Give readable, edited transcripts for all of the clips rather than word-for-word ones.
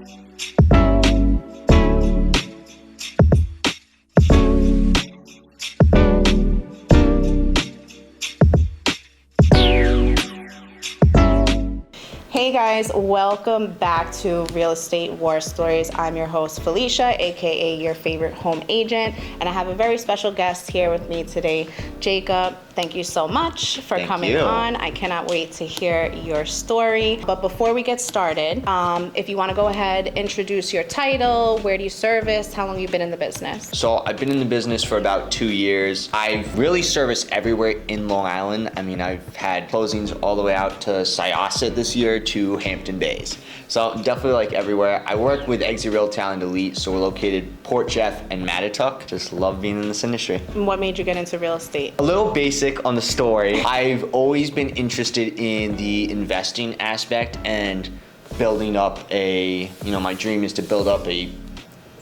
Hey guys, welcome back to Real Estate War Stories. I'm your host Felicia, aka your favorite home agent, and I have a very special guest here with me today, Jacob. Thank you so much for coming on. I cannot wait to hear your story. But before we get started, if you want to go ahead, introduce your title, where do you service, how long you've been in the business? So I've been in the business for about 2 years. I've really serviced everywhere in Long Island. I mean, I've had closings all the way out to Syosset this year to Hampton Bays. So definitely like everywhere. I work with Exit Realtor and Elite, so we're located Port Jeff and Mattituck. Just love being in this industry. And what made you get into real estate? A little basic on the story. I've always been interested in the investing aspect and building up my dream is to build up a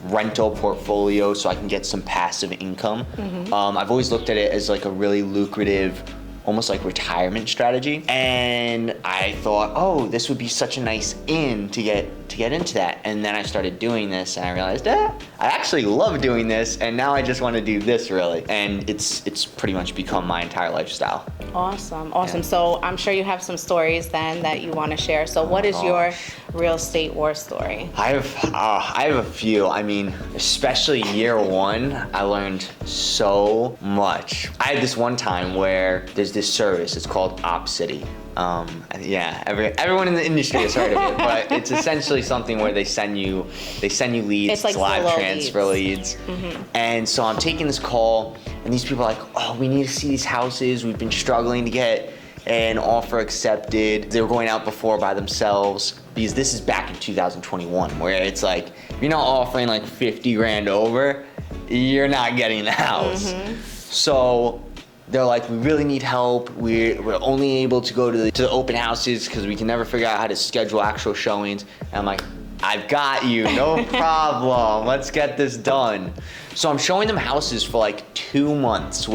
rental portfolio so I can get some passive income. I've always looked at it as like a really lucrative, almost like retirement strategy. And I thought, oh, this would be such a nice in to get into that. And then I started doing this and I realized, I actually love doing this, and now I just want to do this really. And it's pretty much become my entire lifestyle. Awesome. Yeah. So I'm sure you have some stories then that you want to share. So what is your real estate war story? I have a few. I mean, especially year one, I learned so much. I had this one time where there's this service, it's called OpCity. Everyone in the industry has heard of it, but it's essentially something where they send you leads, it's like live transfer leads. And so I'm taking this call, and these people are like, oh, we need to see these houses. We've been struggling to get an offer accepted. They were going out before by themselves, because this is back in 2021, where it's like, if you're not offering like 50 grand over, you're not getting the house. So they're like, we really need help. We're only able to go to the open houses because we can never figure out how to schedule actual showings. And I'm like, I've got you, no problem. Let's get this done. So I'm showing them houses for like 2 months,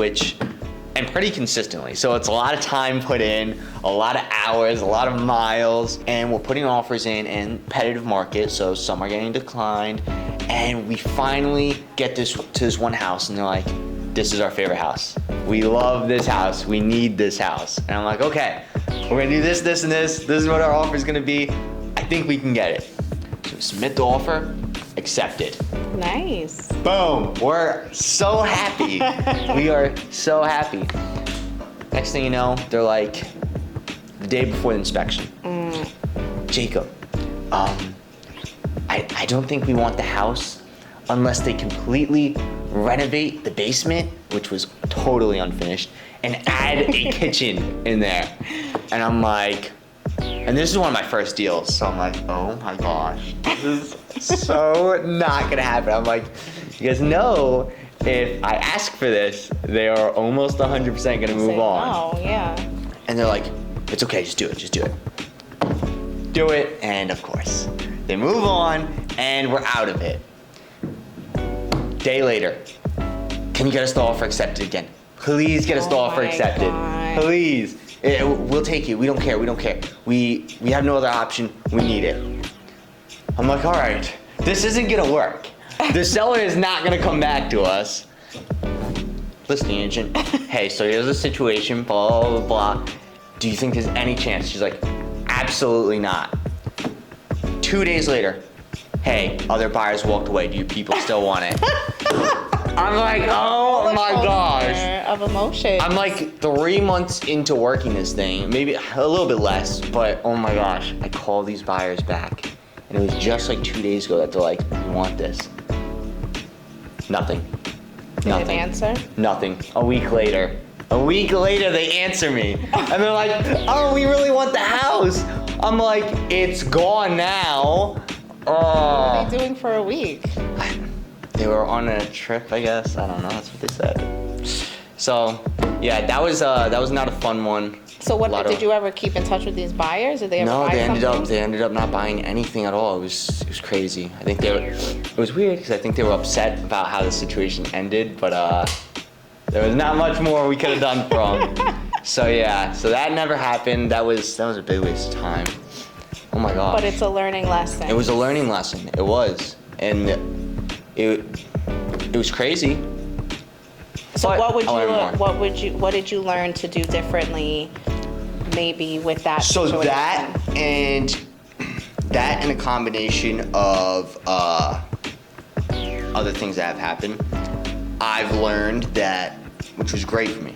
and pretty consistently. So it's a lot of time put in, a lot of hours, a lot of miles, and we're putting offers in competitive market, so some are getting declined. And we finally get to this one house, and they're like, this is our favorite house. We love this house. We need this house. And I'm like, okay, we're gonna do this, this, and this. This is what our offer is gonna be. I think we can get it. So submit the offer, accepted. Nice. Boom, we're so happy. We are so happy. Next thing you know, they're like, the day before the inspection, Jacob, I don't think we want the house unless they completely renovate the basement, which was totally unfinished, and add a kitchen in there. And I'm like, and this is one of my first deals, so I'm like, oh my gosh, this is so not gonna happen. I'm like, you guys know, if I ask for this, they are almost 100% gonna move on. Oh, yeah. And they're like, it's okay, just do it. Do it, and of course, they move on, and we're out of it. Day later, can you get us the offer accepted again? Please get us the offer accepted. God. Please. We'll take it. We don't care. We have no other option. We need it. I'm like, all right, this isn't gonna work. The seller is not gonna come back to us. Listing agent, hey, so here's the situation, blah, blah, blah. Do you think there's any chance? She's like, absolutely not. 2 days later, hey, other buyers walked away. Do you people still want it? I'm like, oh my gosh. Of emotion. I'm like 3 months into working this thing, maybe a little bit less, but oh my gosh. I call these buyers back, and it was just like 2 days ago that they're like, we want this. Nothing. Did they answer? Nothing. A week later, they answer me. And they're like, oh, we really want the house. I'm like, it's gone now. What are they doing for a week? They were on a trip, I guess. I don't know. That's what they said. So, yeah, that was not a fun one. So what did you ever keep in touch with these buyers? Did they ever buy something? They ended up not buying anything at all. It was crazy. I think it was weird because I think they were upset about how the situation ended, but there was not much more we could have done for them. So yeah, so that never happened. That was a big waste of time. Oh my gosh. But it's a learning lesson. It was a learning lesson. It was. And it was crazy. So But what did did you learn to do differently maybe with that So situation? that and a combination of other things that have happened, I've learned that, which was great for me,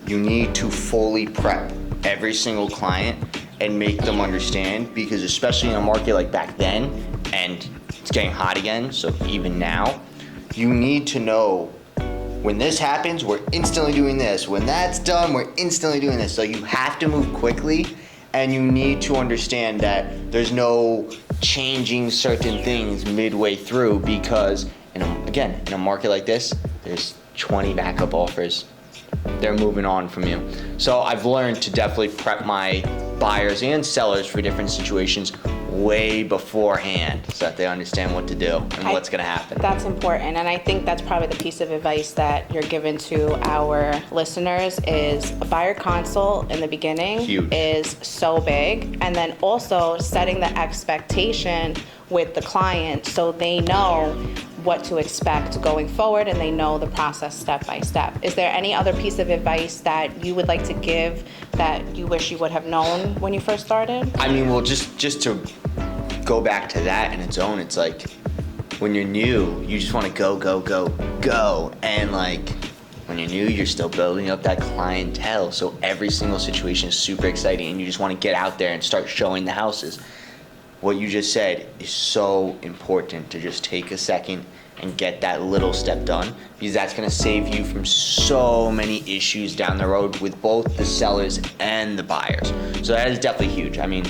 you need to fully prep every single client and make them understand, because especially in a market like back then, and it's getting hot again, so even now, you need to know when this happens, we're instantly doing this. When that's done, we're instantly doing this. So you have to move quickly, and you need to understand that there's no changing certain things midway through, because, in a market like this, there's 20 backup offers. They're moving on from you. So I've learned to definitely prep my buyers and sellers for different situations way beforehand, so that they understand what to do and what's going to happen. That's important, and I think that's probably the piece of advice that you're giving to our listeners is a buyer consult in the beginning. Huge. Is so big, and then also setting the expectation with the client so they know what to expect going forward and they know the process step by step. Is there any other piece of advice that you would like to give that you wish you would have known when you first started? I mean, well, just to go back to that in its own, it's like when you're new, you just want to go, go, go, go. And like when you're new, you're still building up that clientele. So every single situation is super exciting and you just want to get out there and start showing the houses. What you just said is so important, to just take a second and get that little step done, because that's going to save you from so many issues down the road with both the sellers and the buyers. So that is definitely huge. I mean,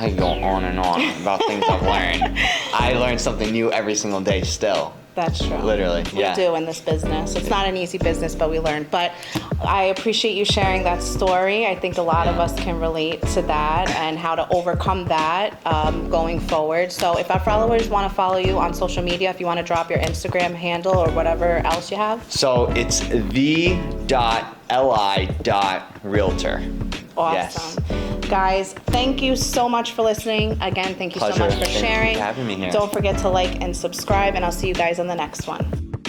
I can go on and on about things I've learned. I learn something new every single day still. That's true. Literally, yeah. We do in this business. It's not an easy business, but we learn. But I appreciate you sharing that story. I think a lot of us can relate to that and how to overcome that going forward. So if our followers want to follow you on social media, if you want to drop your Instagram handle or whatever else you have. So it's the.li.realtor. Awesome. Yes. Guys, thank you so much for listening. Again, thank you so Pleasure. much for Thank you sharing. for having me here. Don't forget to like and subscribe, and I'll see you guys on the next one.